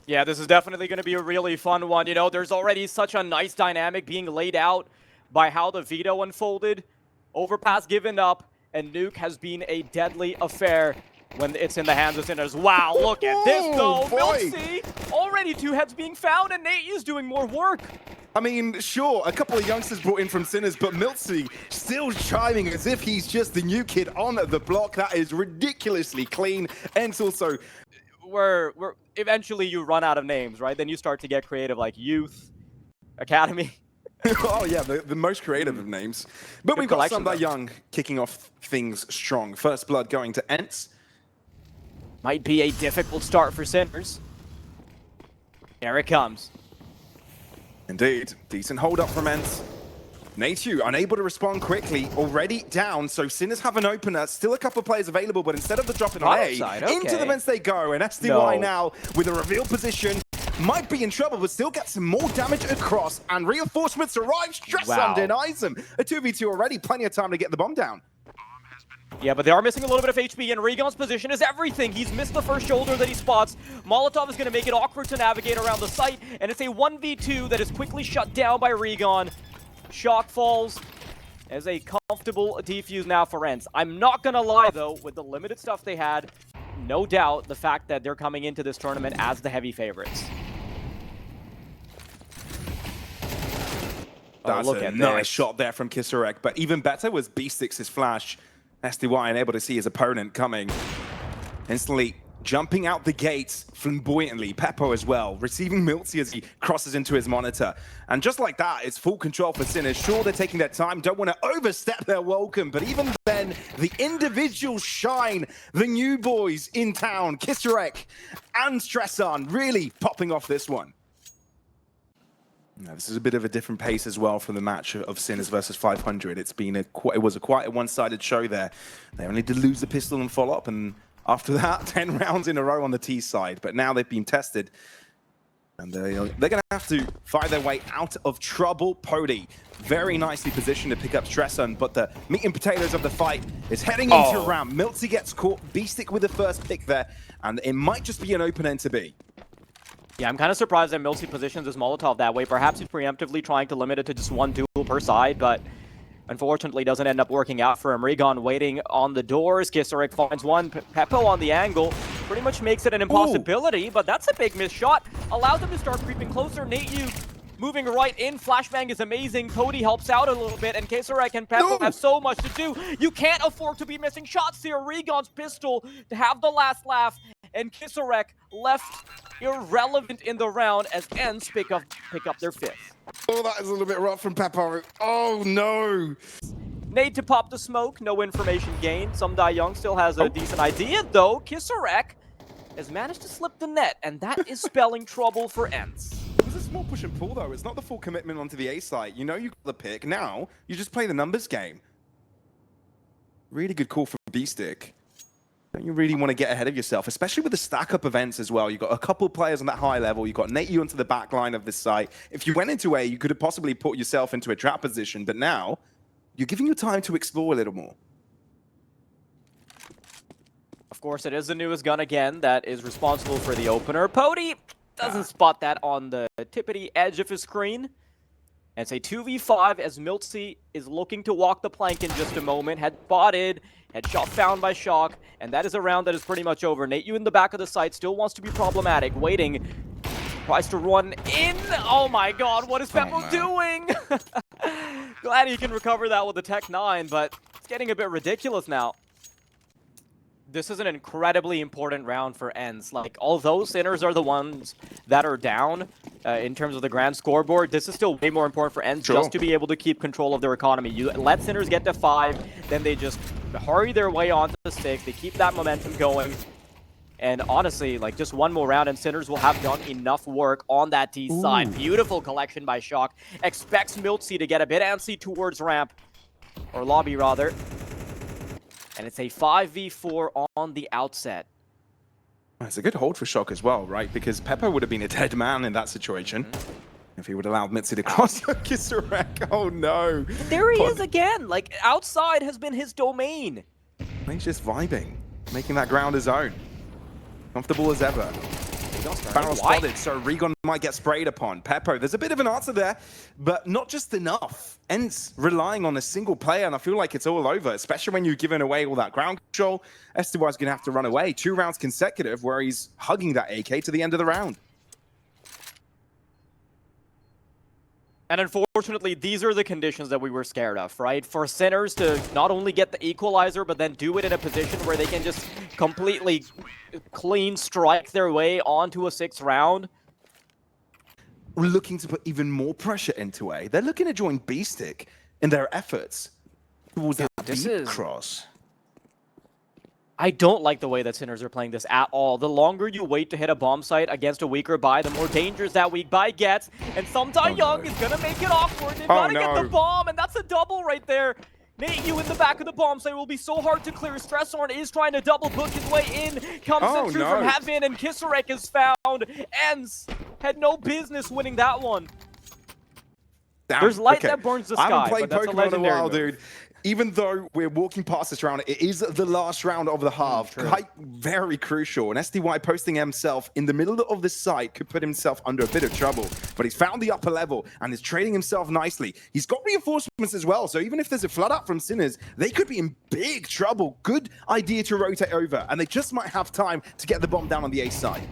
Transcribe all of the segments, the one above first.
Yeah, this is definitely going to be a really fun one. You know, there's already such a nice dynamic being laid out by how the veto unfolded. Overpass given up, and Nuke has been a deadly affair when it's in the hands of Sinners. Wow, look at this though. Miltsy, already 2 heads being found, and Nate is doing more work. I mean, sure, a couple of youngsters brought in from Sinners, but Miltsy still chiming as if he's just the new kid on the block. That is ridiculously clean. ENCE also... We're eventually you run out of names, right? Then you start to get creative, like Youth, Academy. Oh yeah, the most creative of names. But Good we've got collection, Somebody Young kicking off things strong. First blood going to ENCE. Might be a difficult start for Sinners. Here it comes. Indeed, decent hold up from ENCE. HOTU unable to respond quickly, already down, so Sinners have an opener, still a couple of players available, but instead of the drop in A, into the vents they go, and SDY now with a reveal position, might be in trouble, but still get some more damage across, and reinforcements arrive, Stressun denies them. A 2v2 already, plenty of time to get the bomb down. Yeah, but they are missing a little bit of HP, and Regon's position is everything. He's missed the first shoulder that he spots. Molotov is going to make it awkward to navigate around the site, and it's a 1v2 that is quickly shut down by Regon. Shock falls as a comfortable defuse now for ENCE. I'm not going to lie, though, with the limited stuff they had, no doubt the fact that they're coming into this tournament as the heavy favorites. That's a nice shot there from Kisarek, but even better was B6's flash. SDY unable to see his opponent coming. Instantly jumping out the gates flamboyantly. Peppo as well, receiving Miltsy as he crosses into his monitor. And just like that, it's full control for Sinners. Sure, they're taking their time, don't want to overstep their welcome, but even then, the individual shine, the new boys in town, Kisarek and Stressun, really popping off this one. Now, this is a bit of a different pace as well for the match of Sinners versus 500. It was quite a one-sided show there. They only did lose the pistol and follow-up, and after that, 10 rounds in a row on the T side. But now they've been tested, and they're going to have to fight their way out of trouble. Pody, very nicely positioned to pick up Stressun, but the meat and potatoes of the fight is heading into a round. Miltsy gets caught, B-Stick with the first pick there, and it might just be an open end to be. Yeah, I'm kind of surprised that Miltsy positions his Molotov that way. Perhaps he's preemptively trying to limit it to just one duel per side, but unfortunately doesn't end up working out for him. Regon waiting on the doors. Kisarek finds one. Peppo on the angle. Pretty much makes it an impossibility, but that's a big missed shot. Allows him to start creeping closer. HOTU moving right in. Flashbang is amazing. Cody helps out a little bit, and Kisarek and Peppo have so much to do. You can't afford to be missing shots here. Regon's pistol to have the last laugh, and Kisarek left irrelevant in the round as ENCE pick up their 5th. Oh, that is a little bit rough from Peppo. Oh, no. Nade to pop the smoke, no information gained. Somebody Young still has a decent idea, though. Kisarek has managed to slip the net, and that is spelling trouble for ENCE. It was a small push and pull, though. It's not the full commitment onto the A site. You know you got the pick. Now, you just play the numbers game. Really good call from B-Stick. Don't you really want to get ahead of yourself, especially with the stack-up events as well. You've got a couple players on that high level. You've got HOTU into the back line of this site. If you went into A, you could have possibly put yourself into a trap position, but now you're giving you time to explore a little more. Of course, it is the newest gun again that is responsible for the opener. Pody doesn't spot that on the tippity edge of his screen. And it's a 2v5 as Miltsy is looking to walk the plank in just a moment. Had spotted, headshot found by Shock, and that is a round that is pretty much over. HOTU in the back of the site still wants to be problematic, waiting. Tries to run in. Oh my god, what is Peppo doing? Glad he can recover that with the Tech 9, but it's getting a bit ridiculous now. This is an incredibly important round for ENCE. Like, although Sinners are the ones that are down in terms of the grand scoreboard, this is still way more important for ENCE just to be able to keep control of their economy. You let Sinners get to 5, then they just hurry their way onto the 6. They keep that momentum going. And honestly, like, just one more round and Sinners will have done enough work on that T side. Beautiful collection by Shock. Expects Miltsy to get a bit antsy towards ramp, or lobby rather. And it's a 5v4 on the outset. It's a good hold for Shock as well, right? Because Peppo would have been a dead man in that situation if he would have allowed Mitzi to cross Kisarek. Oh no. There he is again. Like, outside has been his domain. He's just vibing, making that ground his own. Comfortable as ever. Barrel spotted, so Regon might get sprayed upon. Pepo, there's a bit of an answer there, but not just enough. ENCE relying on a single player, and I feel like it's all over, especially when you're giving away all that ground control. STY is going to have to run away. 2 rounds consecutive where he's hugging that AK to the end of the round. And unfortunately, these are the conditions that we were scared of, right? For Sinners to not only get the equalizer, but then do it in a position where they can just completely clean strike their way onto a 6th round. We're looking to put even more pressure into A. They're looking to join B-Stick in their efforts towards that deep cross. I don't like the way that Sinners are playing this at all. The longer you wait to hit a bomb site against a weaker buy, the more dangerous that weak buy gets. And Young is going to make it awkward. They've got to get the bomb, and that's a double right there. NateU in the back of the bomb site will be so hard to clear. Stresshorn is trying to double book his way in. Comes through from heaven, and Kisarek is found. ENCE had no business winning that one. Damn, there's light that burns the sky. I haven't played but that's Pokemon in a while, move. dude. Even though we're walking past this round, it is the last round of the half. Quite very crucial. And STY posting himself in the middle of the site could put himself under a bit of trouble. But he's found the upper level and is trading himself nicely. He's got reinforcements as well. So even if there's a flood up from Sinners, they could be in big trouble. Good idea to rotate over. And they just might have time to get the bomb down on the A side.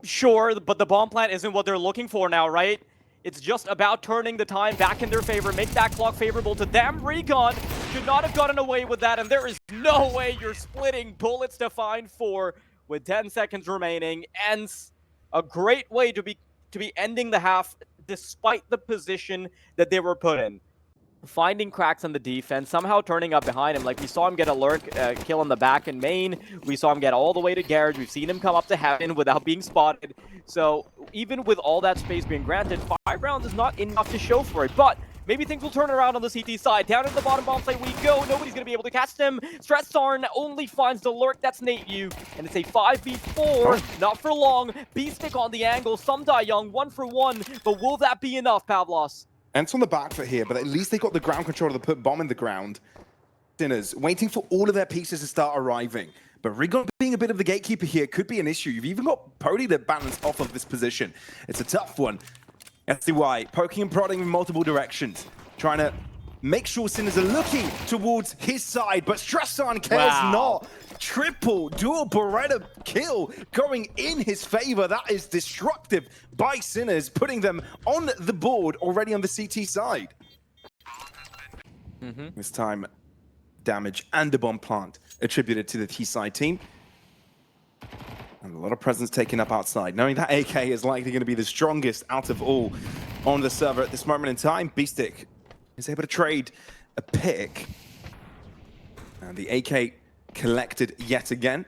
Sure, but the bomb plant isn't what they're looking for now, right? It's just about turning the time back in their favor, make that clock favorable to them. Recon should not have gotten away with that, and there is no way you're splitting bullets to find 4 with 10 seconds remaining. ENCE, a great way to be ending the half despite the position that they were put in. Finding cracks on the defense, somehow turning up behind him. Like we saw him get a lurk kill on the back in main. We saw him get all the way to garage. We've seen him come up to heaven without being spotted. So even with all that space being granted, 5 rounds is not enough to show for it. But maybe things will turn around on the CT side. Down at the bottom bomb site we go. Nobody's going to be able to catch them. Stressarn only finds the lurk. That's NateU. And it's a 5v4. Not for long. B-Stick on the angle. Young 1 for 1. But will that be enough, Pavlos? ENCE on the back foot here, but at least they got the ground control to put bomb in the ground. Sinners waiting for all of their pieces to start arriving. But Regon being a bit of the gatekeeper here could be an issue. You've even got Pody to balance off of this position. It's a tough one. STY poking and prodding in multiple directions, trying to make sure Sinners are looking towards his side, but Stressan cares not. Triple dual Beretta kill going in his favor. That is destructive by Sinners, putting them on the board already on the CT side. This time, damage and the bomb plant attributed to the T-side team. And a lot of presence taken up outside, knowing that AK is likely going to be the strongest out of all on the server at this moment in time. B-Stick is able to trade a pick. And the AK collected yet again.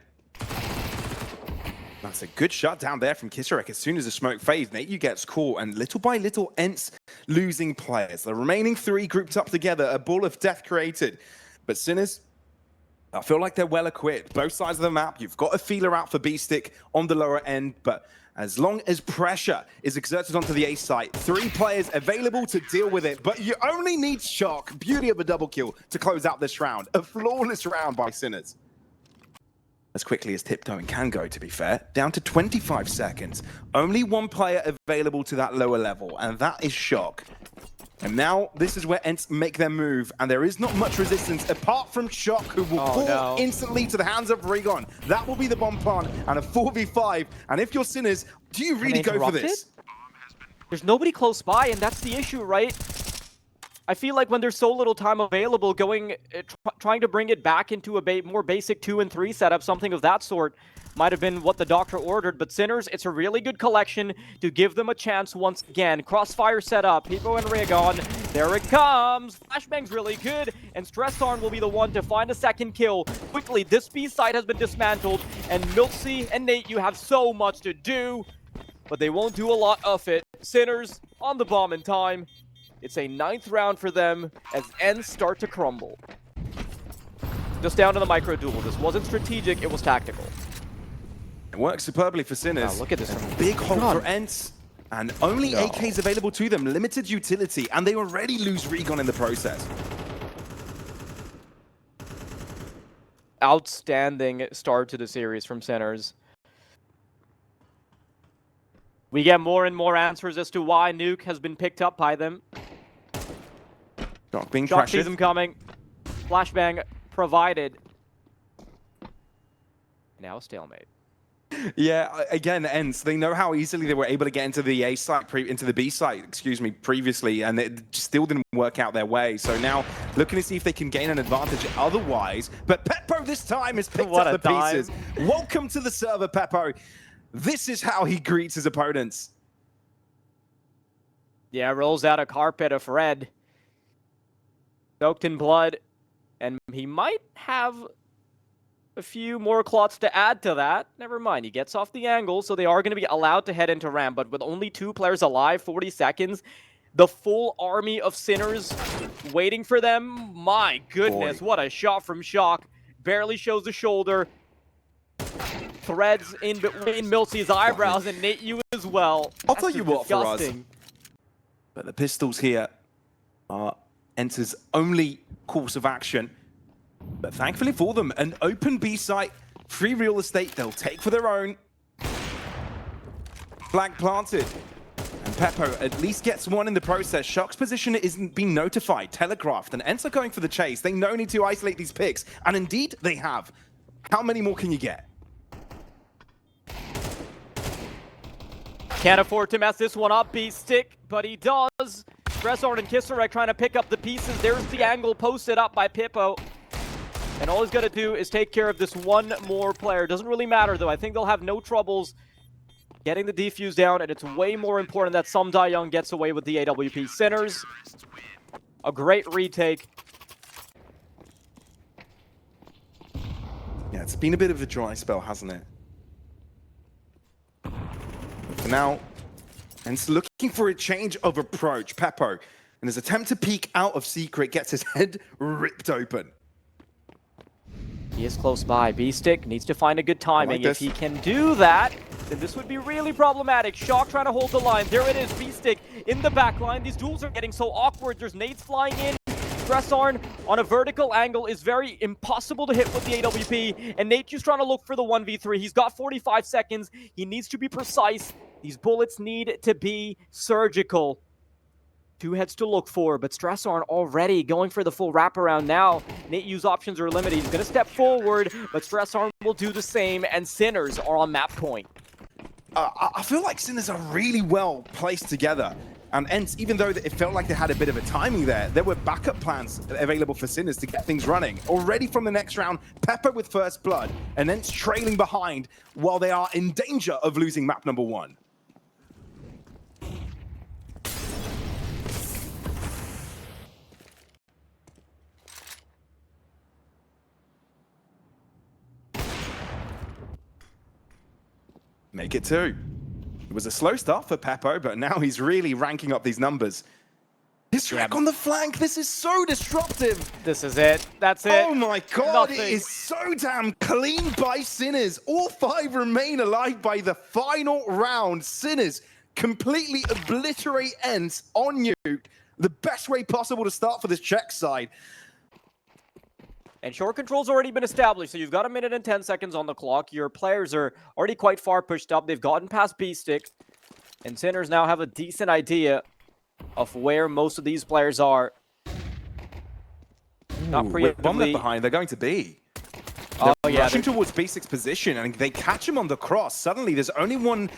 That's a good shot down there from Kisarek. As soon as the smoke fades, NateU gets caught, and little by little, ENCE losing players. The remaining 3 grouped up together, a ball of death created. But Sinners, I feel like they're well equipped. Both sides of the map, you've got a feeler out for B-Stick on the lower end, but as long as pressure is exerted onto the A site, 3 players available to deal with it. But you only need shock, beauty of a double kill, to close out this round. A flawless round by Sinners. As quickly as tiptoeing can go, to be fair, down to 25 seconds. Only 1 player available to that lower level, and that is shock. And now, this is where ENCE make their move, and there is not much resistance apart from Shock, who will fall instantly to the hands of Regon. That will be the bomb plant, and a 4v5. And if you're Sinners, do you really go for this? There's nobody close by, and that's the issue, right? I feel like when there's so little time available, trying to bring it back into a more basic 2 and 3 setup, something of that sort, might have been what the doctor ordered. But Sinners, it's a really good collection to give them a chance once again. Crossfire set up, Pipo and Regon, there it comes. Flashbang's really good, and Stressarn will be the one to find a second kill. Quickly, this B site has been dismantled, and Milksy and NateU have so much to do, but they won't do a lot of it. Sinners on the bomb in time. It's a 9th round for them as ENCE start to crumble. Just down to the micro duel. This wasn't strategic, it was tactical. It works superbly for Sinners. Wow, look at this. Big hold for ENCE. And only AKs available to them. Limited utility. And they already lose Regon in the process. Outstanding start to the series from Sinners. We get more and more answers as to why Nuke has been picked up by them. Shock being Shock sees pressured. him coming. Flashbang provided. Now stalemate. Yeah, again, ENCE, they know how easily they were able to get into the A site, into the B site, previously, and it still didn't work out their way. So now looking to see if they can gain an advantage otherwise. But Peppo this time has picked up the pieces. Welcome to the server, Peppo. This is how he greets his opponents. Yeah, rolls out a carpet of red. Soaked in blood. And he might have a few more clots to add to that. Never mind, he gets off the angle, so they are going to be allowed to head into ramp. But with only 2 players alive, 40 seconds, the full army of Sinners waiting for them. My goodness, what a shot from Shock. Barely shows the shoulder. Threads in between Milsey's eyebrows and Nate you as well. I'll tell you what, for us. Disgusting. But the pistols here are ENCE's only course of action. But thankfully for them, an open B site, free real estate they'll take for their own. Flag planted. And Peppo at least gets one in the process. Shock's position isn't being notified, telegraphed, and ENCE are going for the chase. They know need to isolate these picks, and indeed they have. How many more can you get? Can't afford to mess this one up, B-Stick, but he does. Stressard and Kisserek trying to pick up the pieces. There's the angle posted up by Pippo. And all he's got to do is take care of this one more player. Doesn't really matter, though. I think they'll have no troubles getting the defuse down, and it's way more important that Some Die Young gets away with the AWP. Sinners, a great retake. Yeah, it's been a bit of a dry spell, hasn't it? For now, ENCE looking for a change of approach. Peppo, in his attempt to peek out of secret, gets his head ripped open. He is close by. B-Stick needs to find a good timing. If he can do that, then this would be really problematic. Shock trying to hold the line. There it is, B-Stick in the back line. These duels are getting so awkward. There's nades flying in. Stressarn on a vertical angle is very impossible to hit with the AWP, and Nate just trying to look for the 1v3. He's got 45 seconds. He needs to be precise. These bullets need to be surgical. 2 heads to look for, but Stressarn already going for the full wraparound now. Nate U's options are limited. He's going to step forward, but Stressarn will do the same, and Sinners are on map point. I feel like Sinners are really well placed together. And ENCE, even though it felt like they had a bit of a timing there were backup plans available for Sinners to get things running. Already from the next round, Peppo with first blood, and ENCE trailing behind while they are in danger of losing map number 1. Make it 2. It was a slow start for Peppo, but now he's really ranking up these numbers. Kisserek on the flank, this is so disruptive. This is it. That's it. Oh my god, Nothing. It is so damn clean by Sinners. All 5 remain alive by the final round. Sinners completely obliterate ENCE on Nuke. The best way possible to start for this Czech side. And short control's already been established, so you've got 1 minute and 10 seconds on the clock. Your players are already quite far pushed up. They've gotten past B-Stick. And Sinners now have a decent idea of where most of these players are. Not preemptively. One left behind, they're going to be. Oh, They're yeah, rushing towards B6 position, and they catch him on the cross. Suddenly, there's only one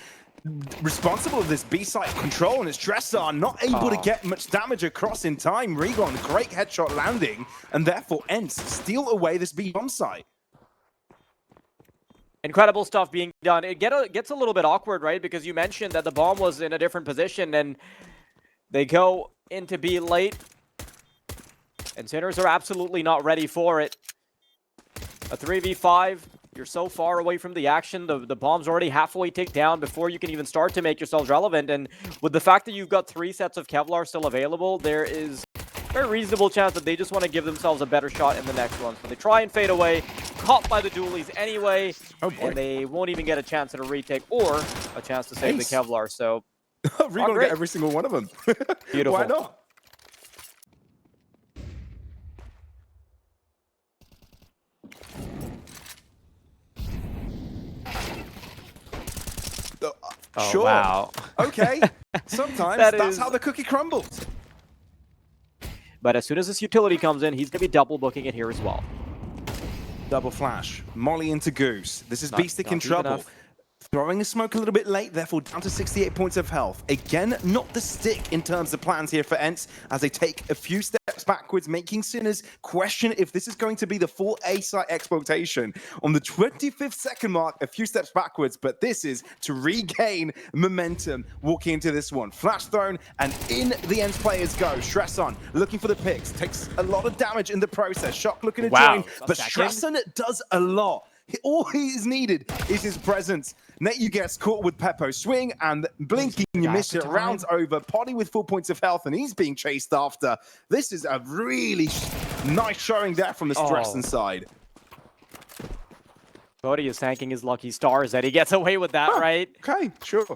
responsible for this B-site control, and it's Stressarn not able to get much damage across in time. Regon, great headshot landing, and therefore ENCE steal away this B-bomb site. Incredible stuff being done. It gets a little bit awkward, right? Because you mentioned that the bomb was in a different position, and they go into B late. And Sinners are absolutely not ready for it. A 3v5. You're so far away from the action. The bomb's already halfway ticked down before you can even start to make yourselves relevant. And with the fact that you've got 3 sets of Kevlar still available, there is a very reasonable chance that they just want to give themselves a better shot in the next one. So they try and fade away, caught by the dualies anyway, and they won't even get a chance at a retake or a chance to save the Kevlar. So Regon will get every single one of them. Beautiful. Why not? Oh, sure. wow. Okay. Sometimes that's how the cookie crumbles. But as soon as this utility comes in, he's going to be double booking it here as well. Double flash. Molly into Goose. This is Beastic in trouble. Enough. Throwing a smoke a little bit late, therefore down to 68 points of health. Again, not the stick in terms of plans here for ENCE, as they take a few steps backwards, making Sinners question if this is going to be the full A-site exploitation. On the 25th second mark, a few steps backwards, but this is to regain momentum walking into this one. Flash thrown, and in the ENCE players go. Stress on, looking for the picks. Takes a lot of damage in the process. Shock looking to join, but Stress on does a lot. All he is needed is his presence. Netu gets caught with Pepo swing and blinking, you miss it. Rounds over. Potty with full points of health, and he's being chased after. This is a really nice showing there from the Stress side. Cody is thanking his lucky stars that he gets away with that, right? Okay, sure.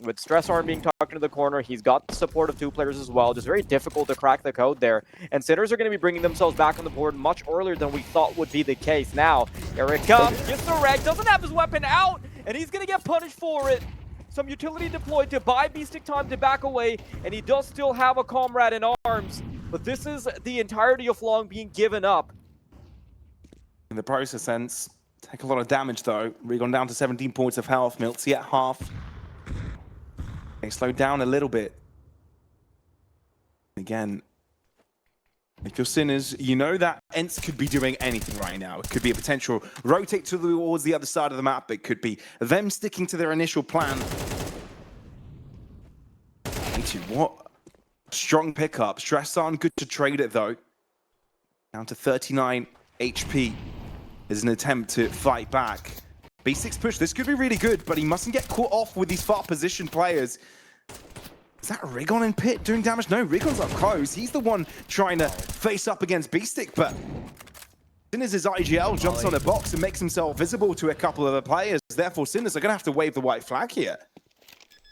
With Stress Arm being tucked into the corner, he's got the support of two players as well. Just very difficult to crack the code there. And Sinners are going to be bringing themselves back on the board much earlier than we thought would be the case. Now, here it comes. Gets the wreck, doesn't have his weapon out, and he's going to get punished for it. Some utility deployed to buy Beastic time to back away, and he does still have a comrade in arms. But this is the entirety of Long being given up. In the process, ENCE take a lot of damage though. Regon down to 17 points of health. Milty at half. They slowed down a little bit. Again, if you're Sinners, you know that ENCE could be doing anything right now. It could be a potential rotate towards the other side of the map. It could be them sticking to their initial plan. What strong pickup. Stress on, good to trade it though. Down to 39 HP is an attempt to fight back. B6 push, this could be really good, but he mustn't get caught off with these far positioned players. Is that Rigon in pit doing damage? No, Rigon's up close. He's the one trying to face up against Beastic, but Sinners' IGL jumps on a box and makes himself visible to a couple of the players. Therefore, Sinners are going to have to wave the white flag here.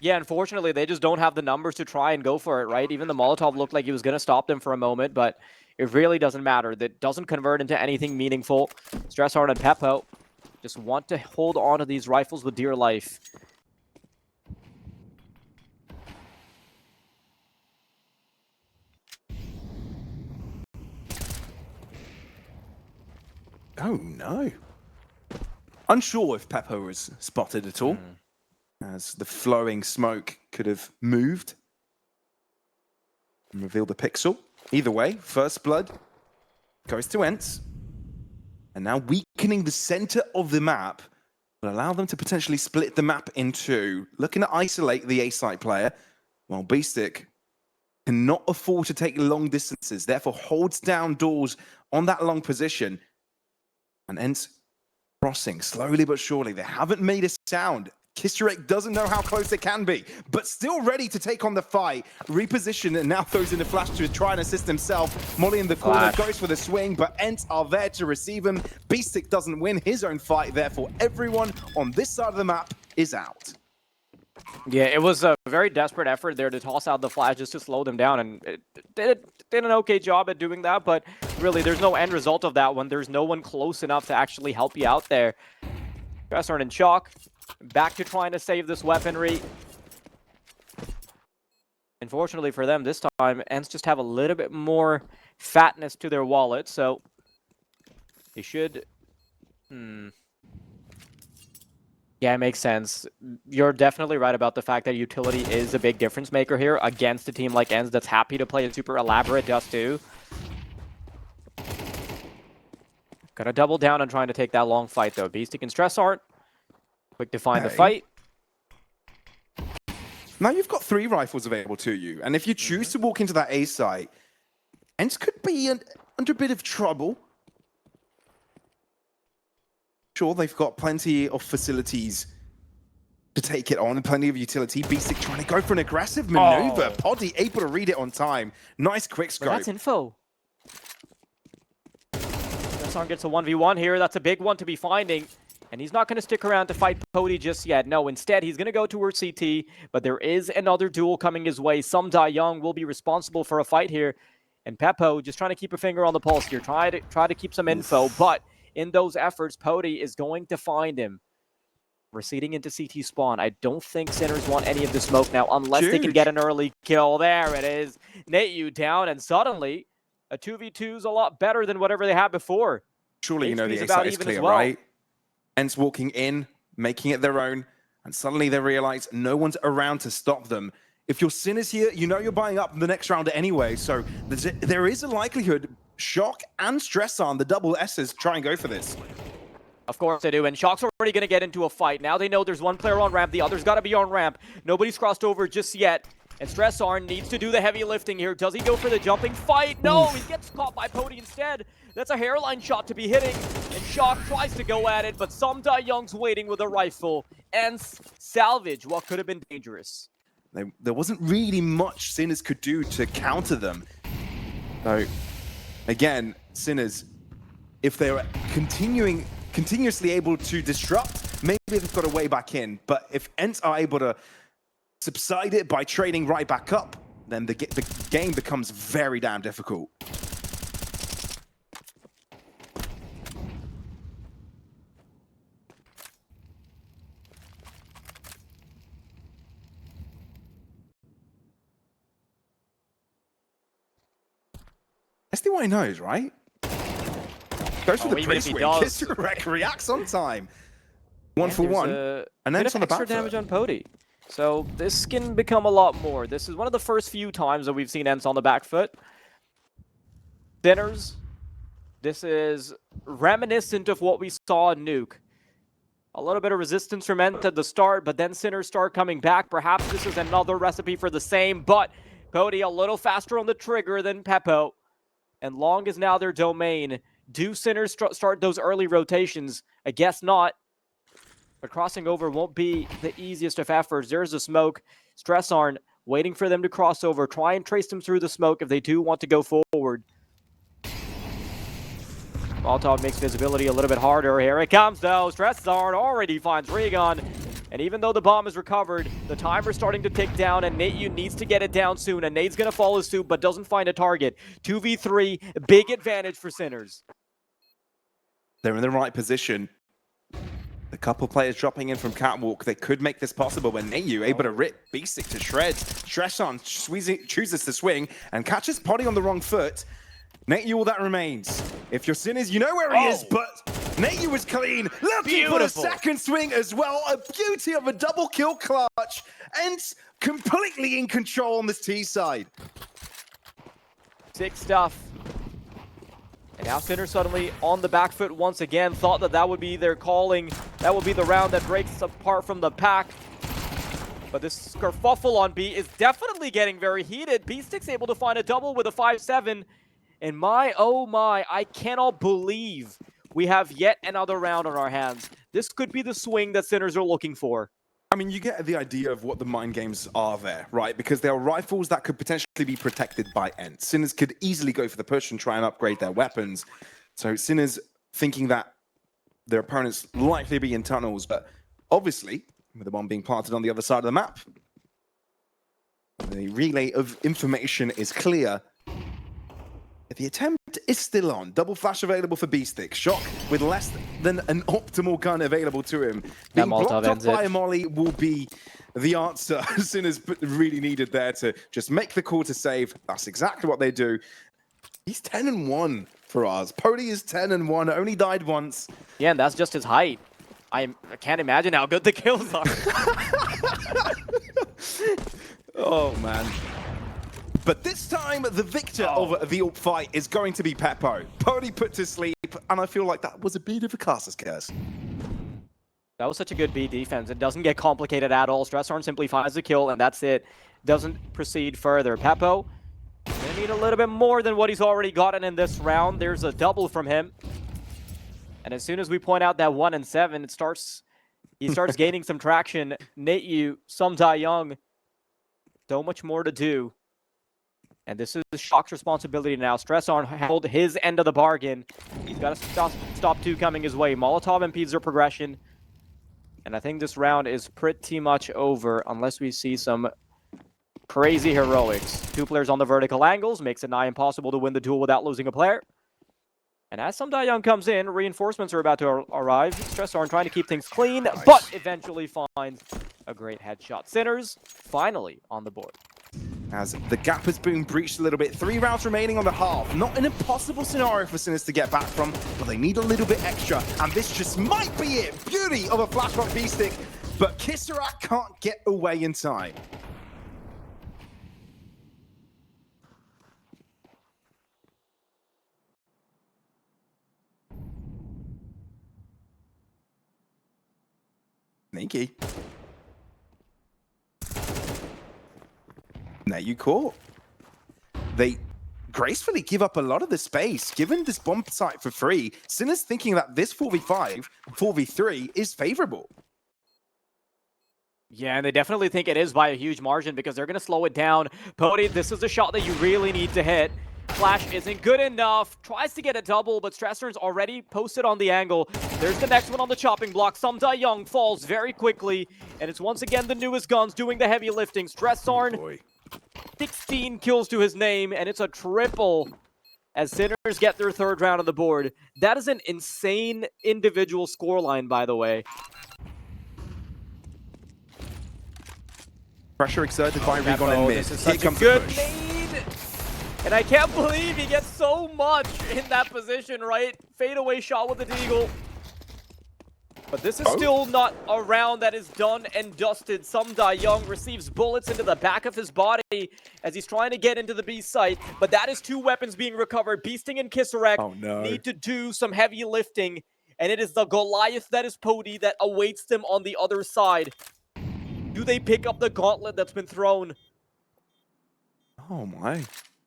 Yeah, unfortunately, they just don't have the numbers to try and go for it, right? Even the Molotov looked like he was going to stop them for a moment, but it really doesn't matter. That doesn't convert into anything meaningful. Stresshard and Pepo just want to hold on to these rifles with dear life. Oh no. Unsure if Pepo was spotted at all, as the flowing smoke could have moved and revealed the pixel. Either way, first blood goes to ENCE. And now weakening the center of the map will allow them to potentially split the map in two, looking to isolate the A-site player, while Beastic cannot afford to take long distances, therefore holds down doors on that long position. And ENCE crossing slowly but surely. They haven't made a sound. Kisturek doesn't know how close it can be, but still ready to take on the fight. Reposition and now throws in the flash to try and assist himself. Molly in the corner goes for the swing, but ENCE are there to receive him. Beastic doesn't win his own fight, therefore everyone on this side of the map is out. Yeah, it was a very desperate effort there to toss out the flash just to slow them down, and it did an okay job at doing that, but really there's no end result of that one. There's no one close enough to actually help you out there. Stressard in shock. Back to trying to save this weaponry. Unfortunately for them this time, ENCE just have a little bit more fatness to their wallet, so they should... Yeah, it makes sense. You're definitely right about the fact that utility is a big difference maker here against a team like ENCE that's happy to play a super elaborate Dust 2. Gotta double down on trying to take that long fight though. Beastic and Stressart. Quick to find the fight. Now you've got 3 rifles available to you, and if you choose to walk into that A site, ENCE could be under a bit of trouble. Sure, they've got plenty of facilities to take it on, and plenty of utility. Beastic trying to go for an aggressive maneuver. Poddy able to read it on time. Nice quick scope. But that's info. Stressart gets a 1v1 here. That's a big one to be finding. And he's not going to stick around to fight Poddy just yet. No, instead, he's going to go towards CT. But there is another duel coming his way. Some Die Young will be responsible for a fight here. And Pepo just trying to keep a finger on the pulse here. Try to keep some info. But in those efforts, Poddy is going to find him. receding into CT spawn. I don't think Sinners want any of the smoke now, unless they can Huge. get an early kill. There it is. NateU down, and suddenly a 2v2 is a lot better than whatever they had before. Surely you know the HP's A about site is even clear, as well. right? ENCE walking in, making it their own, and suddenly they realize no one's around to stop them. If your Sinners here, you know you're buying up the next round anyway, so there is a likelihood Shock and Stresson, the double S's, try and go for this. Of course they do, and Shock's already going to get into a fight. Now they know there's one player on ramp, the other's got to be on ramp. Nobody's crossed over just yet, and Stresson needs to do the heavy lifting here. Does he go for the jumping fight? No, he gets caught by PuDCATb instead. That's a hairline shot to be hitting, and Shock tries to go at it, but Young's waiting with a rifle. ENCE salvage what could have been dangerous. There wasn't really much Sinners could do to counter them. So, again, Sinners, if they're continuously able to disrupt, maybe they've got a way back in. But if ENCE are able to subside it by trading right back up, then the game becomes very damn difficult. SDY knows, right? Goes for the pre-swing. Kisserek reacts on time. One for one. And then it's on the back foot. Damage on PuDCATb. So this can become a lot more. This is one of the first few times that we've seen ENCE on the back foot. Sinners, this is reminiscent of what we saw in Nuke. A little bit of resistance from ENCE at the start, but then Sinners start coming back. Perhaps this is another recipe for the same, but PuDCATb a little faster on the trigger than Pepo. And Long is now their domain. Do Sinners start those early rotations? I guess not. But crossing over won't be the easiest of efforts. There's a smoke. Stresson waiting for them to cross over. Try and trace them through the smoke if they do want to go forward. Molotov makes visibility a little bit harder. Here it comes, though. Stresson already finds Regon. And even though the bomb is recovered, the timer's starting to tick down, and NateU needs to get it down soon. And Nate's going to follow suit, but doesn't find a target. 2v3, big advantage for Sinners. They're in the right position. A couple players dropping in from Catwalk. They could make this possible, but NateU able to rip Beastic to shreds. Stresson chooses to swing and catches PuDCATb on the wrong foot. NateU, all that remains. If you're Sinners, you know where he is, but NateU is clean. Looking for the second swing as well. A beauty of a double kill clutch. And completely in control on this T side. Sick stuff. And now Sinners suddenly on the back foot once again. Thought that would be their calling. That would be the round that breaks apart from the pack. But this kerfuffle on B is definitely getting very heated. Beastic's able to find a double with a 5-7. And my, oh my, I cannot believe we have yet another round on our hands. This could be the swing that Sinners are looking for. I mean, you get the idea of what the mind games are there, right? Because there are rifles that could potentially be protected by ENCE. Sinners could easily go for the push and try and upgrade their weapons. So Sinners thinking that their opponents likely be in tunnels, but obviously, with the bomb being planted on the other side of the map, the relay of information is clear. The attempt is still on. Double flash available for Beastic. Shock with less than an optimal gun available to him. Being blocked up by a molly will be the answer Sinners really needed there to just make the call to save. That's exactly what they do. He's 10-1 for us. PuDCATb is 10-1, only died once. Yeah, and that's just his height. I can't imagine how good the kills are. Oh, man. But this time, the victor of the AWP fight is going to be Pepo. PuDCATb put to sleep, and I feel like that was a bit of a caster's curse. That was such a good B defense. It doesn't get complicated at all. Stresson simply finds the kill, and that's it. Doesn't proceed further. Pepo gonna need a little bit more than what he's already gotten in this round. There's a double from him. And as soon as we point out that 1 and 7, he starts gaining some traction. NateU, Young, so much more to do. And this is Shock's responsibility now. Stresson held his end of the bargain. He's got to stop 2 coming his way. Molotov impedes their progression. And I think this round is pretty much over unless we see some crazy heroics. 2 players on the vertical angles makes it nigh impossible to win the duel without losing a player. And as some Young comes in, reinforcements are about to arrive. Stressorn trying to keep things clean, but eventually finds a great headshot. Sinners finally on the board. As the gap has been breached a little bit. 3 rounds remaining on the half. Not an impossible scenario for Sinners to get back from, but they need a little bit extra. And this just might be it. Beauty of a flashback B-stick, but Kissarak can't get away in time. Sneaky. Now you caught. They gracefully give up a lot of the space. Given this bomb site for free, Sinners thinking that this 4v5, 4v3 is favorable. Yeah, and they definitely think it is by a huge margin because they're going to slow it down. Pody, this is a shot that you really need to hit. Flash isn't good enough. Tries to get a double, but Stressorn's already posted on the angle. There's the next one on the chopping block. Young falls very quickly, and it's once again the newest guns doing the heavy lifting. Stressorn, 16 kills to his name, and it's a triple as Sinners get their 3rd round on the board. That is an insane individual scoreline, by the way. Pressure exerted by Regon in mid. This is such a good nade. And I can't believe he gets so much in that position, right? Fadeaway shot with the deagle. But this is still not a round that is done and dusted. Young receives bullets into the back of his body as he's trying to get into the B site. But that is 2 weapons being recovered. Beasting and Kissarak need to do some heavy lifting. And it is the Goliath that is Pody that awaits them on the other side. Do they pick up the gauntlet that's been thrown? Oh my.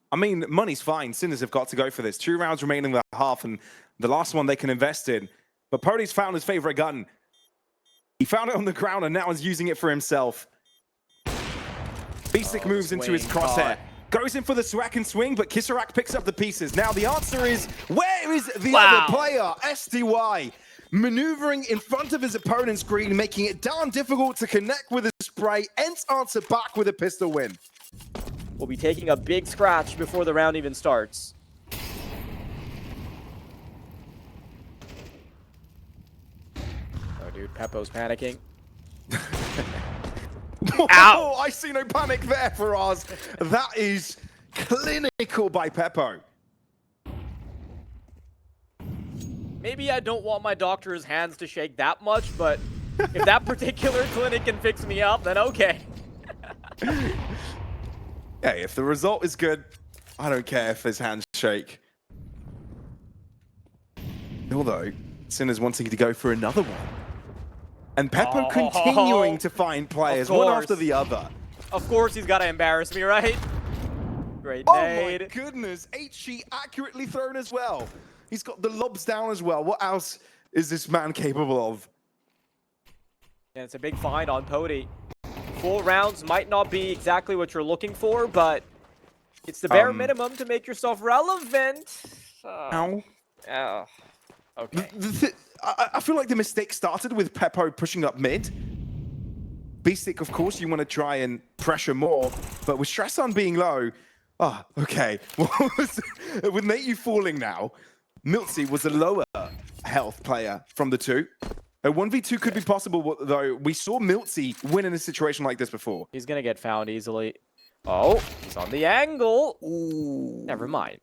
I mean, money's fine. Sinners have got to go for this. 2 rounds remaining in the half, and the last one they can invest in. But Pody's found his favorite gun. He found it on the ground, and now is using it for himself. B-stick moves into his crosshair. Goes in for the swag and swing, but Kissarak picks up the pieces. Now the answer is, where is the other player? SDY maneuvering in front of his opponent's screen, making it damn difficult to connect with a spray. ENCE answer back with a pistol win. We'll be taking a big scratch before the round even starts. Oh, dude, Peppo's panicking. Ow! I see no panic there for us. That is clinical by Peppo. Maybe I don't want my doctor's hands to shake that much, but if that particular clinic can fix me up, then okay. Hey, if the result is good, I don't care if his hands shake. Although, Sinner's wanting to go for another one. And Peppo continuing to find players, one after the other. Of course he's got to embarrass me, right? Great nade. Oh my goodness, HE accurately thrown as well. He's got the lobs down as well. What else is this man capable of? And it's a big find on Pody. 4 rounds might not be exactly what you're looking for, but it's the bare minimum to make yourself relevant. Ow. Okay. I feel like the mistake started with Peppo pushing up mid. B-stick, of course, you want to try and pressure more, but with Stressorn being low, okay. With Nate falling now, Miltsy was a lower health player from the 2. A 1v2 could be possible, though. We saw Miltsy win in a situation like this before. He's going to get found easily. Oh, he's on the angle. Ooh. Never mind.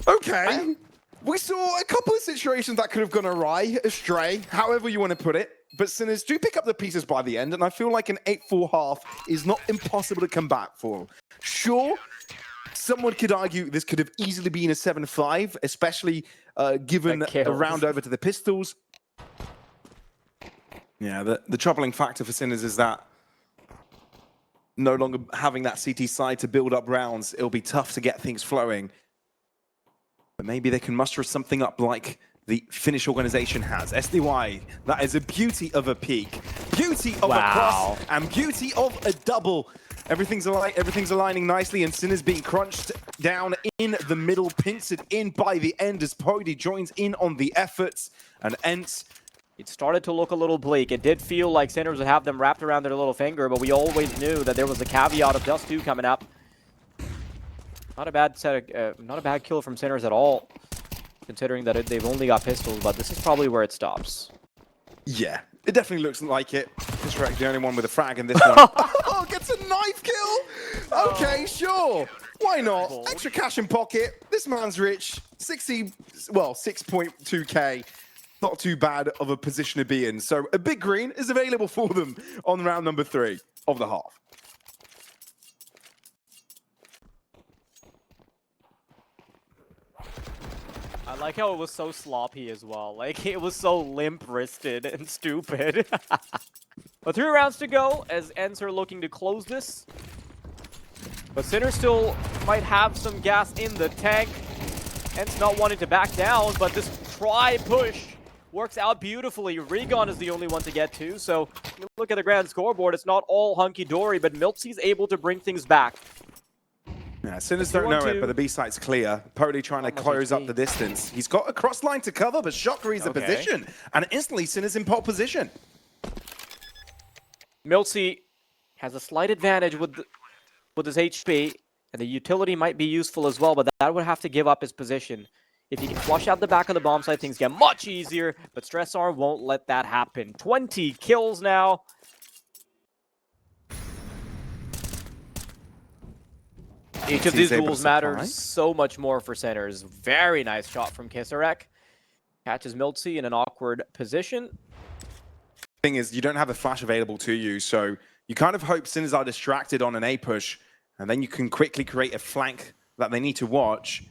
Okay. We saw a couple of situations that could have gone astray, however you want to put it. But Sinners do pick up the pieces by the end, and I feel like an 8-4 half is not impossible to come back for. Sure, someone could argue this could have easily been a 7-5, especially given a round over to the pistols. Yeah, the troubling factor for Sinners is that no longer having that CT side to build up rounds, it'll be tough to get things flowing. But maybe they can muster something up like the Finnish organization has. SDY, that is a beauty of a peak, beauty of a cross, and beauty of a double. Everything's aligning nicely, and Sinners being crunched down in the middle, pinks it in by the end as Pody joins in on the efforts, and ENCE. It started to look a little bleak. It did feel like Sinners would have them wrapped around their little finger, but we always knew that there was a caveat of Dust 2 coming up. Not a bad kill from Sinners at all. considering that they've only got pistols, but this is probably where it stops. Yeah, it definitely looks like it. Kisserek, the only one with a frag in this one. Oh, gets a knife kill! Okay, sure. Why not? Extra cash in pocket. This man's rich. 6.2k. Not too bad of a position to be in. So a big green is available for them on round number 3 of the half. I like how it was so sloppy as well. Like, it was so limp-wristed and stupid. But 3 rounds to go as ENCE are looking to close this. But Sinner still might have some gas in the tank. ENCE not wanting to back down, but this try-push works out beautifully. Regon is the only one to get to, so look at the grand scoreboard. It's not all hunky-dory, but Miltzy's able to bring things back. Yeah, Sinners don't know it, but the B site's clear. Pody trying to close up the distance. He's got a cross line to cover, but Shock reads the position. And instantly, Sinners in pole position. Miltzy has a slight advantage with his HP, and the utility might be useful as well, but that would have to give up his position. If he can flush out the back of the bomb site, things get much easier, but Stress Arm won't let that happen. 20 kills now. Each of these duels matters so much more for Sinners. Very nice shot from Kisserek. Catches Miltzy in an awkward position. Thing is, you don't have a flash available to you, so you kind of hope Sinners are distracted on an A push, and then you can quickly create a flank that they need to watch.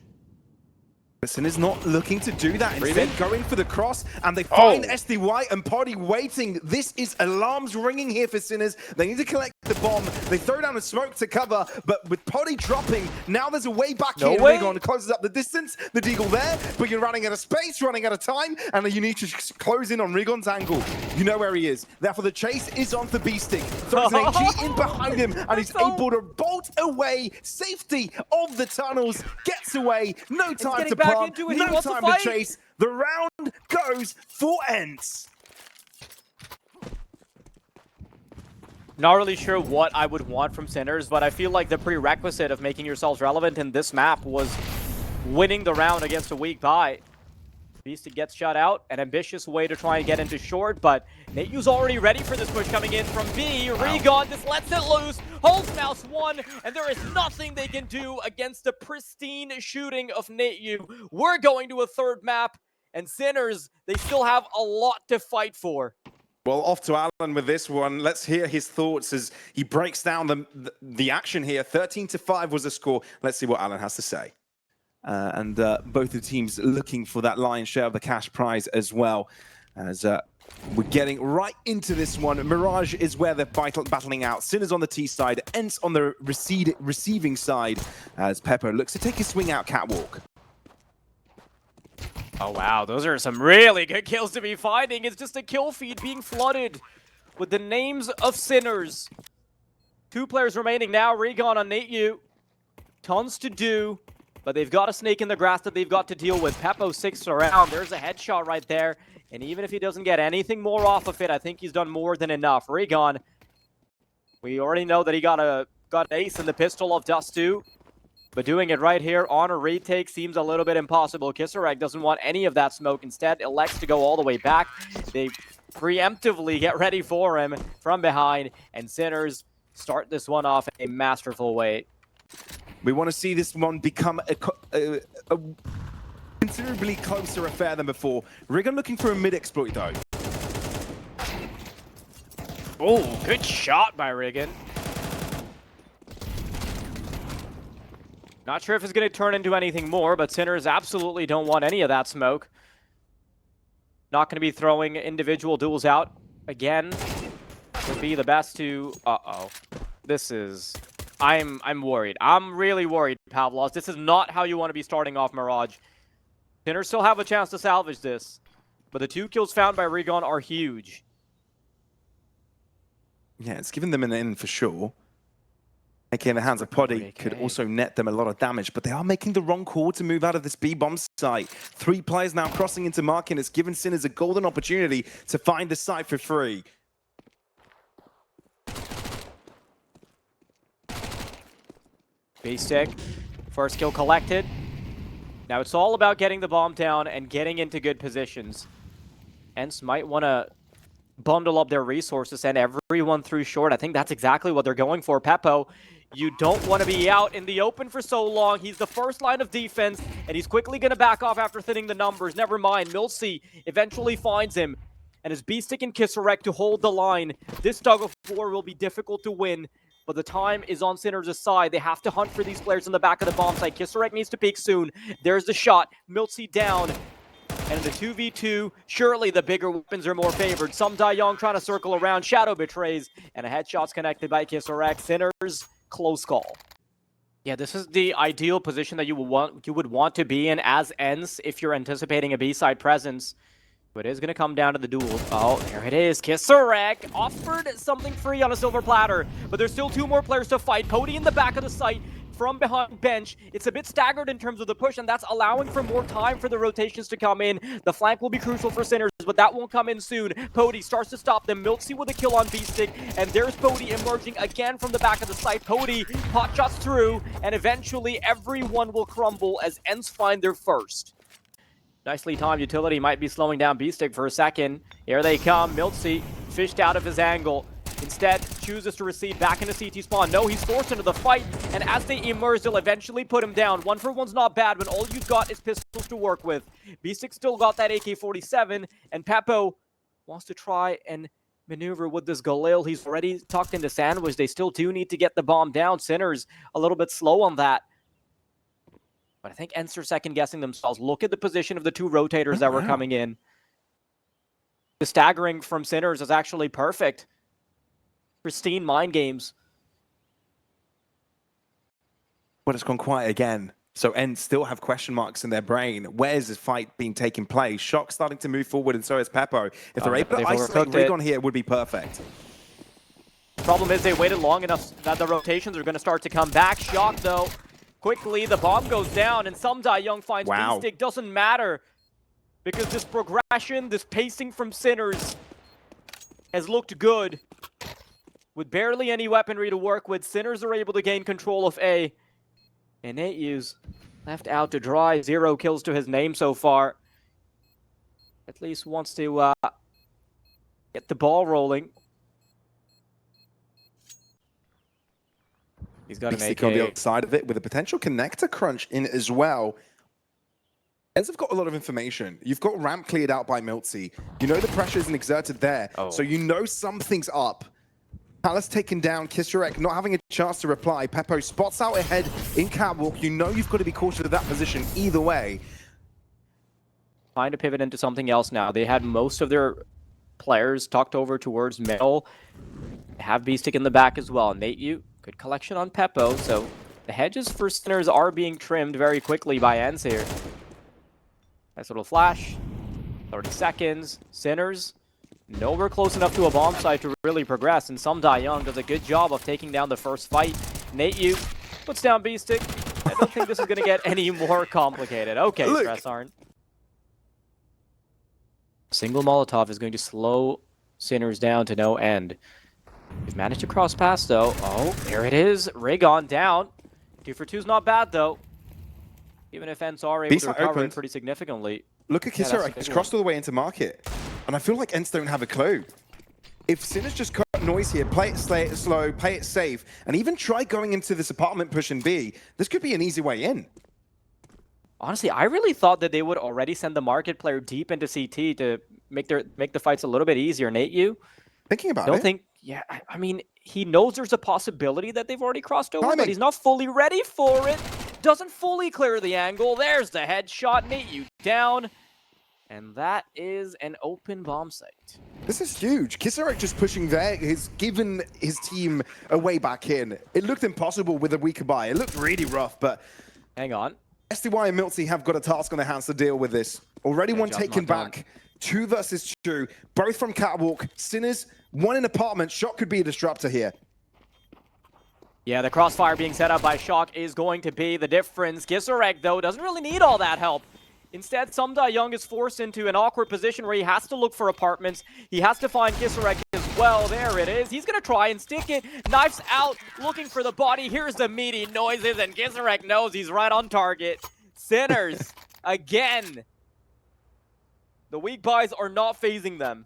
But Sinners not looking to do that. Instead, going for the cross, and they find SDY and Party waiting. This is alarms ringing here for Sinners. They need to collect the bomb. They throw down a smoke to cover, but with Party dropping, now there's a way back here. Rigon closes up the distance. The deagle there, but you're running out of space, running out of time, and you need to close in on Rigon's angle. You know where he is. Therefore, the chase is on for B-Stick. Throws an AG in behind him, and he's able to bolt away. Safety of the tunnels. Gets away. No time to pump. No time to chase. The round goes for ENCE. Not really sure what I would want from Sinners, but I feel like the prerequisite of making yourselves relevant in this map was winning the round against a weak buy. Beastie gets shut out, an ambitious way to try and get into short, but NateU's already ready for this push coming in from B. Regon just lets it loose, holds mouse 1, and there is nothing they can do against the pristine shooting of NateU. We're going to a third map, and Sinners, they still have a lot to fight for. Well, off to Alan with this one. Let's hear his thoughts as he breaks down the action here. 13-5 was the score. Let's see what Alan has to say. Both the teams looking for that lion's share of the cash prize as well. As we're getting right into this one. Mirage is where they're battling out. Sinners on the T side, ENCE on the receiving side, as Pepper looks to take a swing out catwalk. Oh wow, those are some really good kills to be finding. It's just a kill feed being flooded with the names of Sinners. 2 players remaining now. Regon on NateU. Tons to do. But they've got a snake in the grass that they've got to deal with. Pepo 6 around. There's a headshot right there. And even if he doesn't get anything more off of it, I think he's done more than enough. Regon, we already know that he got an ace in the pistol of Dust 2. But doing it right here on a retake seems a little bit impossible. Kisserek doesn't want any of that smoke. Instead, elects to go all the way back. They preemptively get ready for him from behind. And Sinners start this one off in a masterful way. We want to see this one become a considerably closer affair than before. Rigon looking for a mid-exploit, though. Oh, good shot by Rigon. Not sure if it's going to turn into anything more, but Sinners absolutely don't want any of that smoke. Not going to be throwing individual duels out again. Would be the best to... Uh-oh. This is... I'm worried. I'm really worried, Pavlos. This is not how you want to be starting off Mirage. Sinners still have a chance to salvage this, but the 2 kills found by Regon are huge. Yeah, it's given them an in for sure. AK in the hands of Poddy could also net them a lot of damage, but they are making the wrong call to move out of this B-bomb site. 3 players now crossing into Mark, and it's given Sinners a golden opportunity to find the site for free. B-Stick, first kill collected. Now it's all about getting the bomb down and getting into good positions. ENCE might want to bundle up their resources and everyone through short. I think that's exactly what they're going for. Pepo, you don't want to be out in the open for so long. He's the first line of defense, and he's quickly going to back off after thinning the numbers. Never mind, milC eventually finds him, and his B-Stick and Kisserek to hold the line. This tug of war will be difficult to win, but the time is on Sinners' side. They have to hunt for these players in the back of the bomb site. Kisserek needs to peek soon. There's the shot. milC down. And in the 2v2, surely the bigger weapons are more favored. Some Young trying to circle around. Shadow betrays. And a headshot's connected by Kisserek. Sinners, close call. Yeah, this is the ideal position that you would want to be in as ENCE if you're anticipating a B-side presence. But it is going to come down to the duel. Oh, there it is. Kisserek offered something free on a silver platter. But there's still 2 more players to fight. Pody in the back of the site. From behind bench. It's a bit staggered in terms of the push, and that's allowing for more time for the rotations to come in. The flank will be crucial for Sinners, but that won't come in soon. Pody starts to stop them. milC with a kill on B-Stick, and there's Pody emerging again from the back of the site. Pody pot shots through, and eventually everyone will crumble as ENCE find their first. Nicely timed utility might be slowing down B-Stick for a second. Here they come. milC fished out of his angle. Instead, chooses to recede back into CT spawn. No, he's forced into the fight, and as they emerge, they'll eventually put him down. 1-for-1's not bad when all you've got is pistols to work with. B-Stick still got that AK-47, and Pepo wants to try and maneuver with this Galil. He's already tucked into Sandwich. They still do need to get the bomb down. Sinners a little bit slow on that. But I think ENCE are second-guessing themselves. Look at the position of the 2 rotators that were coming in. The staggering from Sinners is actually perfect. Pristine mind games. But it's gone quiet again. So ENCE still have question marks in their brain. Where is this fight being taking place? Shock starting to move forward, and so is Pepo. If they're able to isolate Rigon here, it would be perfect. The problem is they waited long enough that the rotations are going to start to come back. Shock, though. Quickly, the bomb goes down, and some Young finds B-Stick. Doesn't matter. Because this progression, this pacing from Sinners has looked good. With barely any weaponry to work with, Sinners are able to gain control of A. And HOTU's left out to dry. 0 kills to his name so far. At least wants to get the ball rolling. He's got an AK on the outside of it with a potential connector crunch in as well. ENCE have got a lot of information. You've got ramp cleared out by milC. You know the pressure isn't exerted there. So you know something's up. Palace taken down, Kisserek not having a chance to reply. Pepo spots out ahead in catwalk. You know you've got to be cautious of that position either way. Trying to pivot into something else now. They had most of their players tucked over towards middle. They have B-Stick in the back as well. HOTU, good collection on Pepo. So the hedges for Sinners are being trimmed very quickly by ENCE here. Nice little flash. 30 seconds. Sinners nowhere close enough to a bomb site to really progress, and some Young does a good job of taking down the first fight. HOTU puts down B-Stick. I don't think this is going to get any more complicated. Okay, Stressarn. Single Molotov is going to slow Sinners down to no end. They've managed to cross past, though. Oh, there it is. Rigon down. 2 for 2's not bad, though. Even if ENCE are able to recover it pretty significantly. Look at Kisserek. It's crossed all the way into market. And I feel like ENCE don't have a clue. If Sinners just cut noise here, play it slow, play it safe, and even try going into this apartment push in B, this could be an easy way in. Honestly, I really thought that they would already send the market player deep into CT to make the fights a little bit easier. HOTU, thinking about it. Yeah, I mean, he knows there's a possibility that they've already crossed over, but he's not fully ready for it. Doesn't fully clear the angle. There's the headshot. HOTU down. And that is an open bomb site. This is huge. Kisserek just pushing there has given his team a way back in. It looked impossible with a weaker buy. It looked really rough, but... Hang on. SDY and milC have got a task on their hands to deal with this. Already one taken back. 2 versus 2. Both from catwalk. Sinners, 1 in apartment. Shock could be a disruptor here. Yeah, the crossfire being set up by Shock is going to be the difference. Kisserek, though, doesn't really need all that help. Instead, some Young is forced into an awkward position where he has to look for apartments. He has to find Kisserek as well. There it is. He's going to try and stick it. Knives out, looking for the body. Here's the meaty noises, and Kisserek knows he's right on target. Sinners, again. The weak buys are not phasing them.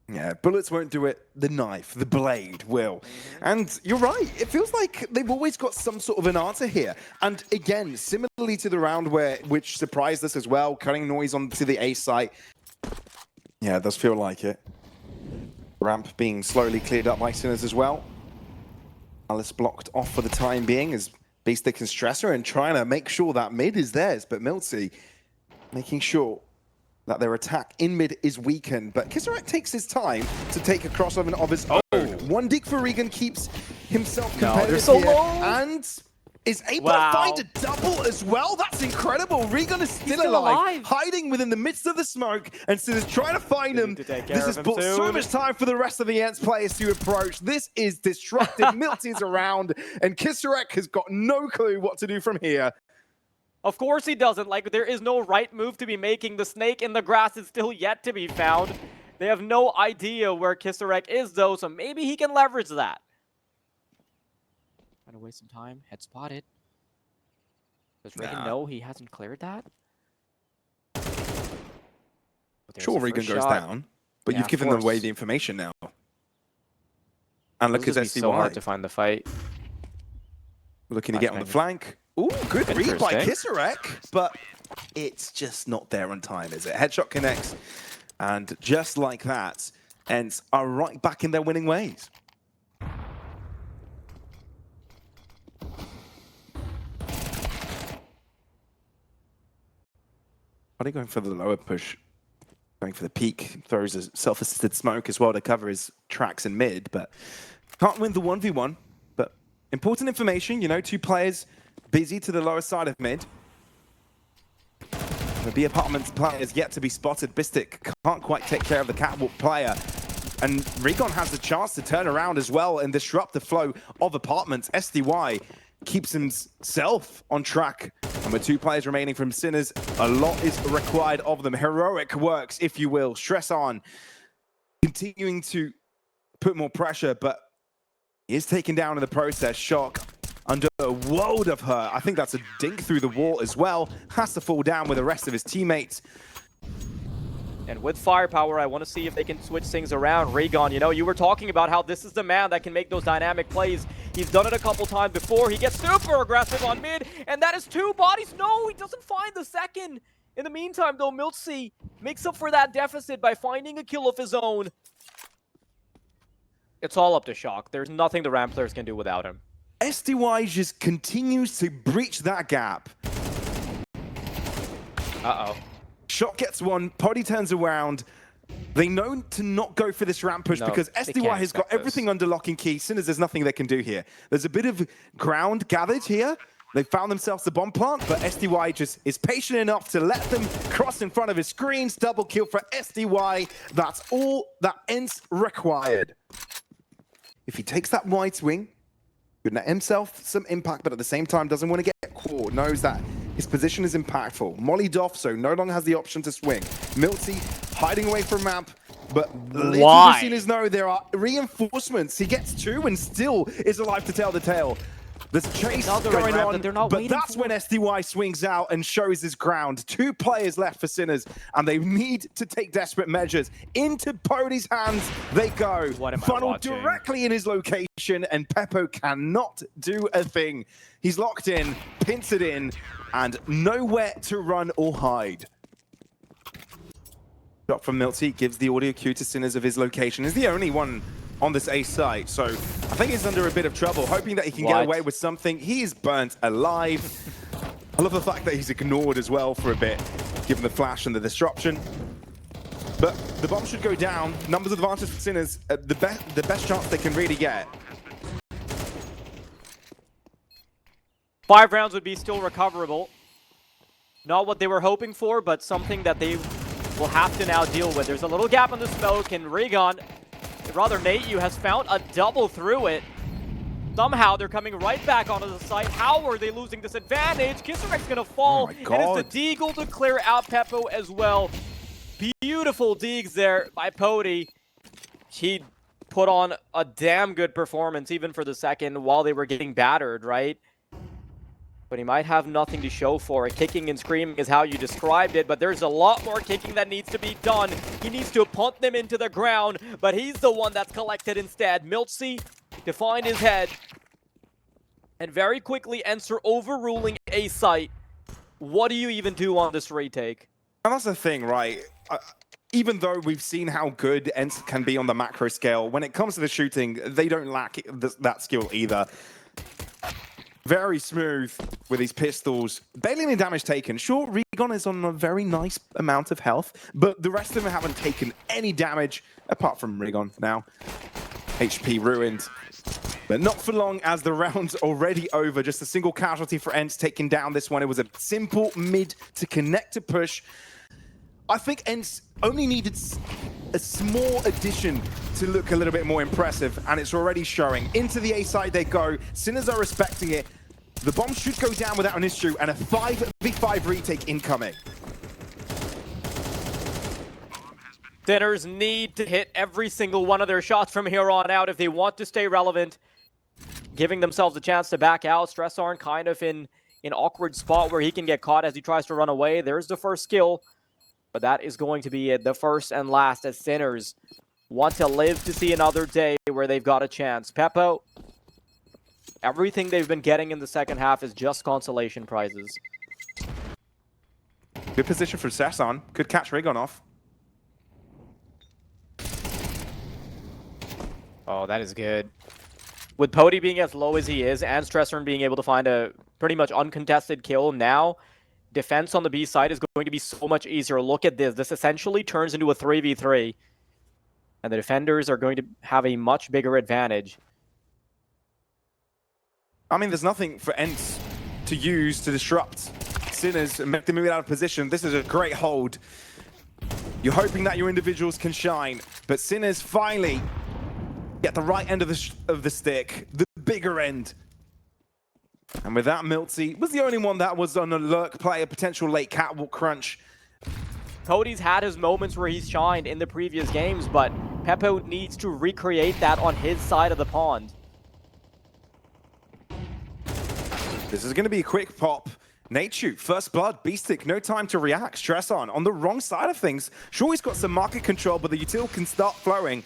Yeah, bullets won't do it. The knife, the blade will. And you're right. It feels like they've always got some sort of an answer here. And again, similarly to the round which surprised us as well, cutting noise onto the A site. Yeah, it does feel like it. Ramp being slowly cleared up by Sinners as well. Alice blocked off for the time being as Betclic and Stressor and trying to make sure that mid is theirs. But Milty making sure that their attack in mid is weakened, but Kisarek takes his time to take a crossover of his own. One dig for Regan keeps himself competitive so here, low. and is able to find a double as well. That's incredible. Regan is still alive, hiding within the midst of the smoke, and so is trying to find him. This has brought so much time for the rest of the ENCE players to approach. This is disruptive. Milty's around, and Kisarek has got no clue what to do from here. Of course he doesn't. Like, there is no right move to be making. The snake in the grass is still yet to be found. They have no idea where Kisarek is, though, so maybe he can leverage that. Trying to waste some time. Head spotted. Does Regan know he hasn't cleared that? Sure, Regan goes down, but you've given them away the information now. And look at SDY. So hard to find the fight. Looking to get on the flank. Ooh, good read by Kisarek, but it's just not there on time, is it? Headshot connects, and just like that, ENCE are right back in their winning ways. Are they going for the lower push? Going for the peak, throws a self-assisted smoke as well to cover his tracks in mid, but can't win the 1v1. But important information, you know, two players busy to the lower side of mid. The B Apartments player is yet to be spotted. Betclic can't quite take care of the catwalk player. And Regan has the chance to turn around as well and disrupt the flow of Apartments. SDY keeps himself on track. And with two players remaining from Sinners, a lot is required of them. Heroic works, if you will. Stress on. Continuing to put more pressure, but he is taken down in the process. Shock under a world of her. I think that's a dink through the wall as well. Has to fall down with the rest of his teammates. And with firepower, I want to see if they can switch things around. Regan, you know, you were talking about how this is the man that can make those dynamic plays. He's done it a couple times before. He gets super aggressive on mid, and that is two bodies. No, he doesn't find the second. In the meantime, though, Milty makes up for that deficit by finding a kill of his own. It's all up to Shock. There's nothing the Ram players can do without him. SDY just continues to breach that gap. Uh-oh. Shock gets one, Poddy turns around. They know to not go for this ramp push because SDY has got everything under lock and key. Sinners, there's nothing they can do here. There's a bit of ground gathered here. They found themselves the bomb plant, but SDY just is patient enough to let them cross in front of his screens. Double kill for SDY. That's all that ENCE required. If he takes that wide swing, could net himself some impact, but at the same time doesn't want to get caught. Knows that his position is impactful. Mollied off, so no longer has the option to swing. Milty hiding away from ramp, but the Sinners know there are reinforcements. He gets two and still is alive to tell the tale. There's a chase going on, but that's when SDY swings out and shows his ground. Two players left for Sinners, and they need to take desperate measures. Into Poddy's hands they go. Funneled directly in his location, and Pepo cannot do a thing. He's locked in, pincered in, and nowhere to run or hide. Shot from Milty gives the audio cue to Sinners of his location. He's the only one on this A site, so I think he's under a bit of trouble, hoping that he can get away with something. He is burnt alive. I love the fact that he's ignored as well for a bit, given the flash and the disruption. But the bomb should go down. Numbers advantage for Sinners, the best chance they can really get. 5 rounds would be still recoverable. Not what they were hoping for, but something that they will have to now deal with. There's a little gap in the smoke, and Regan, rather NateU, has found a double through it. Somehow they're coming right back onto the site. How are they losing this advantage? Kisarek's gonna fall, and it's the Deagle to clear out Pepo as well. Beautiful Deags there by Poddy. He put on a damn good performance even for the second while they were getting battered, right? but he might have nothing to show for it. Kicking and screaming is how you described it, but there's a lot more kicking that needs to be done. He needs to punt them into the ground, but he's the one that's collected instead. miltzy to find his head, and very quickly ENCE overruling a site. What do you even do on this retake? And that's the thing, right? Even though we've seen how good ENCE can be on the macro scale, when it comes to the shooting, they don't lack that skill either. Very smooth with these pistols. Barely any damage taken. Sure, Rigon is on a very nice amount of health, but the rest of them haven't taken any damage, apart from Rigon now. HP ruined. But not for long, as the round's already over. Just a single casualty for ENCE taking down this one. It was a simple mid to connect to push. I think ENCE only needed a small addition to look a little bit more impressive, and it's already showing. Into the A side they go. Sinners are respecting it. The bomb should go down without an issue, and a 5v5 retake incoming. Sinners need to hit every single one of their shots from here on out if they want to stay relevant, giving themselves a chance to back out. Stressarn kind of in an awkward spot where he can get caught as he tries to run away. There's the first kill, but that is going to be the first and last, as Sinners want to live to see another day where they've got a chance. TPu, everything they've been getting in the second half is just consolation prizes. Good position for Stressarn. Could catch Rigon off. Oh, that is good. With Pody being as low as he is, and Stressarn being able to find a pretty much uncontested kill, now defense on the B side is going to be so much easier. Look at this. This essentially turns into a 3v3. And the defenders are going to have a much bigger advantage. I mean, there's nothing for ENCE to use to disrupt Sinners and make them move out of position. This is a great hold. You're hoping that your individuals can shine, but Sinners finally get the right end of the stick, the bigger end. And with that, miltzy was the only one that was on a lurk play, a potential late catwalk crunch. Cody's had his moments where he's shined in the previous games, but TPu needs to recreate that on his side of the pond. This is going to be a quick pop. HOTU, first blood, Beastick, no time to react. Stressarn on the wrong side of things. Sure, he's got some market control, but the util can start flowing.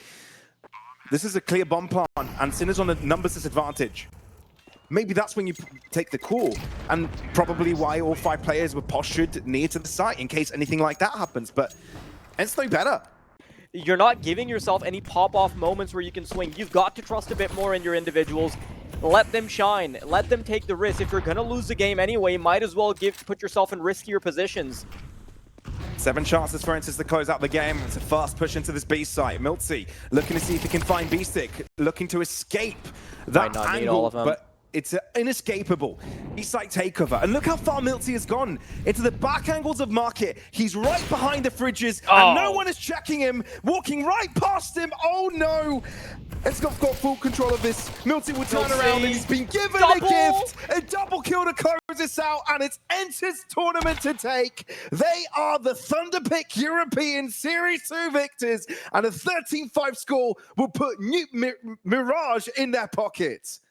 This is a clear bomb plan, and Sinners on a numbers disadvantage. Maybe that's when you take the call, and probably why all 5 players were postured near to the site in case anything like that happens, but it's no better. You're not giving yourself any pop-off moments where you can swing. You've got to trust a bit more in your individuals. Let them shine. Let them take the risk. If you're going to lose the game anyway, might as well put yourself in riskier positions. 7 chances for ENCE to close out the game. It's a fast push into this B site. miltzy looking to see if he can find Beastick, looking to escape that Might not need angle, all of them. but it's inescapable. B-site takeover. And look how far miltzy has gone into the back angles of market. He's right behind the fridges, and no one is checking him, walking right past him. Oh no! It's got full control of this. miltzy will turn around, and he's been given a gift. A double kill to close this out, and it's ENCE's tournament to take. They are the Thunderpick European Series 2 victors, and a 13-5 score will put Mirage in their pockets.